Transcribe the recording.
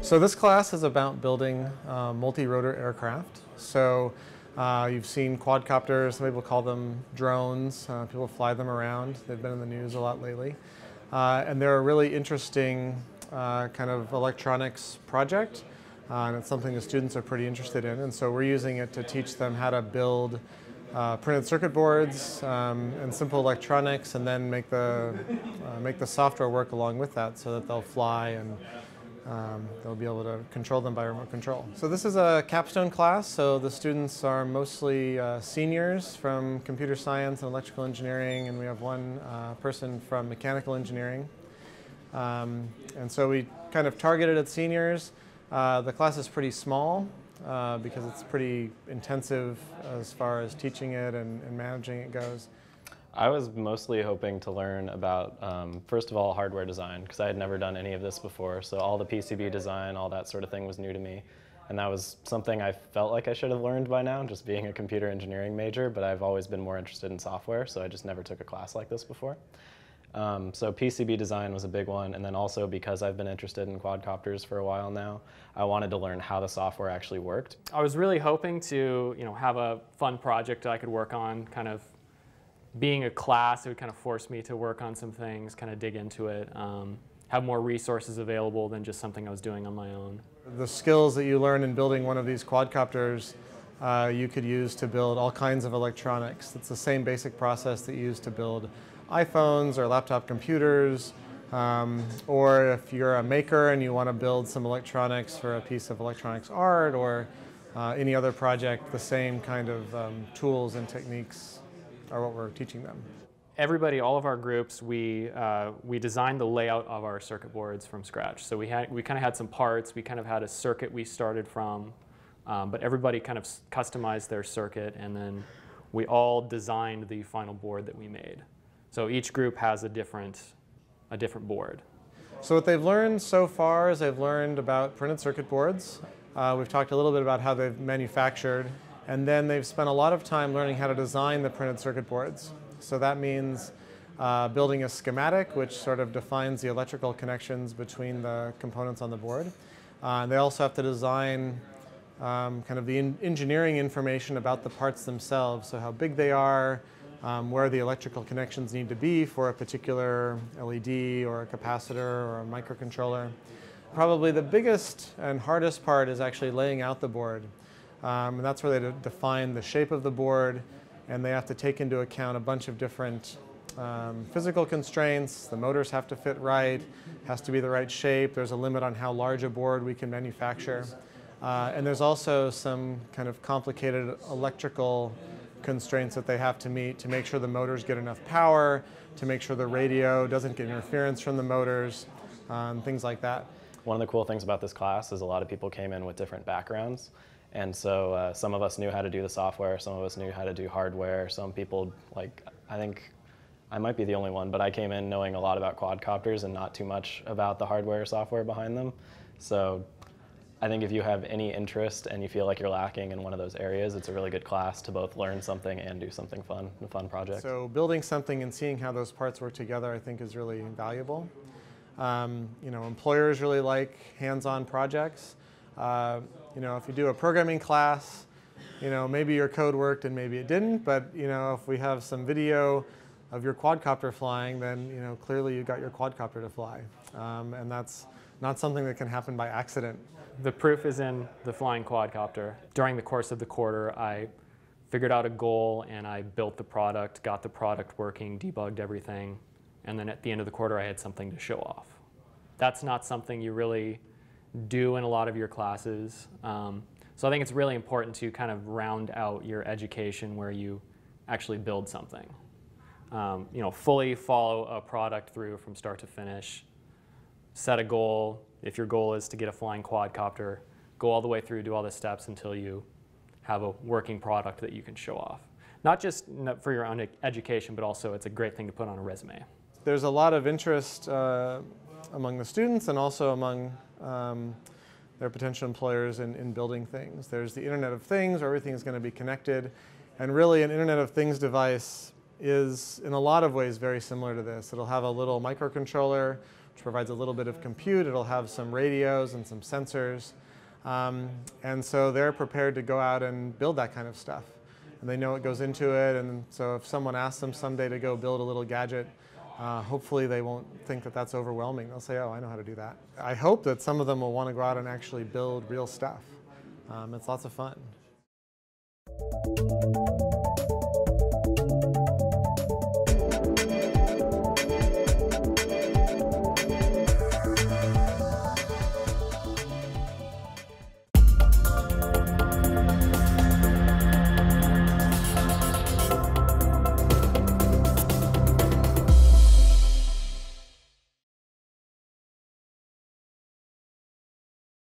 So this class is about building multi-rotor aircraft. So you've seen quadcopters, some people call them drones. People fly them around. They've been in the news a lot lately. And they're a really interesting kind of electronics project. And it's something the students are pretty interested in. And so we're using it to teach them how to build printed circuit boards and simple electronics, and then make the software work along with that so that they'll fly and they'll be able to control them by remote control. So this is a capstone class, so the students are mostly seniors from computer science and electrical engineering, and we have one person from mechanical engineering. And so we kind of targeted at seniors. The class is pretty small because it's pretty intensive as far as teaching it and managing it goes. I was mostly hoping to learn about, first of all, hardware design, because I had never done any of this before. So all the PCB design, all that sort of thing was new to me. And that was something I felt like I should have learned by now, just being a computer engineering major, but I've always been more interested in software, so I just never took a class like this before. So PCB design was a big one, and then also because I've been interested in quadcopters for a while now, I wanted to learn how the software actually worked. I was really hoping to, have a fun project I could work on. Kind of being a class, it would kind of force me to work on some things, kind of dig into it, have more resources available than just something I was doing on my own. The skills that you learn in building one of these quadcopters you could use to build all kinds of electronics. It's the same basic process that you use to build iPhones or laptop computers, or if you're a maker and you want to build some electronics for a piece of electronics art or any other project, the same kind of tools and techniques are what we're teaching them. Everybody, all of our groups, we designed the layout of our circuit boards from scratch. So we kind of had some parts, we kind of had a circuit we started from, but everybody kind of customized their circuit, and then we all designed the final board that we made. So each group has a different board. So what they've learned so far is they've learned about printed circuit boards. We've talked a little bit about how they've manufactured, and then they've spent a lot of time learning how to design the printed circuit boards. So that means building a schematic, which sort of defines the electrical connections between the components on the board. They also have to design kind of the engineering information about the parts themselves, so how big they are, where the electrical connections need to be for a particular LED or a capacitor or a microcontroller. Probably the biggest and hardest part is actually laying out the board. And that's where they define the shape of the board, and they have to take into account a bunch of different physical constraints. The motors have to fit right, has to be the right shape. There's a limit on how large a board we can manufacture. And there's also some kind of complicated electrical constraints that they have to meet to make sure the motors get enough power, to make sure the radio doesn't get interference from the motors, things like that. One of the cool things about this class is a lot of people came in with different backgrounds. And so some of us knew how to do the software, some of us knew how to do hardware, some people, like, I think I might be the only one, but I came in knowing a lot about quadcopters and not too much about the hardware or software behind them. So I think if you have any interest and you feel like you're lacking in one of those areas, it's a really good class to both learn something and do something fun, a fun project. So building something and seeing how those parts work together, I think, is really valuable. Employers really like hands-on projects. If you do a programming class, maybe your code worked and maybe it didn't, but if we have some video of your quadcopter flying, then clearly you got your quadcopter to fly, and that's not something that can happen by accident. The proof is in the flying quadcopter. During the course of the quarter, I figured out a goal and I built the product, got the product working, debugged everything, and then at the end of the quarter I had something to show off. That's not something you really do in a lot of your classes. So I think it's really important to kind of round out your education where you actually build something. Fully follow a product through from start to finish. Set a goal. If your goal is to get a flying quadcopter, go all the way through, do all the steps until you have a working product that you can show off. Not just for your own education, but also it's a great thing to put on a resume. There's a lot of interest among the students and also among their potential employers in building things. There's the Internet of Things, where everything is going to be connected. And really, an Internet of Things device is, in a lot of ways, very similar to this. It'll have a little microcontroller which provides a little bit of compute. It'll have some radios and some sensors. And so they're prepared to go out and build that kind of stuff. And they know what goes into it, and so if someone asks them someday to go build a little gadget, hopefully they won't think that that's overwhelming. They'll say, oh, I know how to do that. I hope that some of them will want to go out and actually build real stuff. It's lots of fun.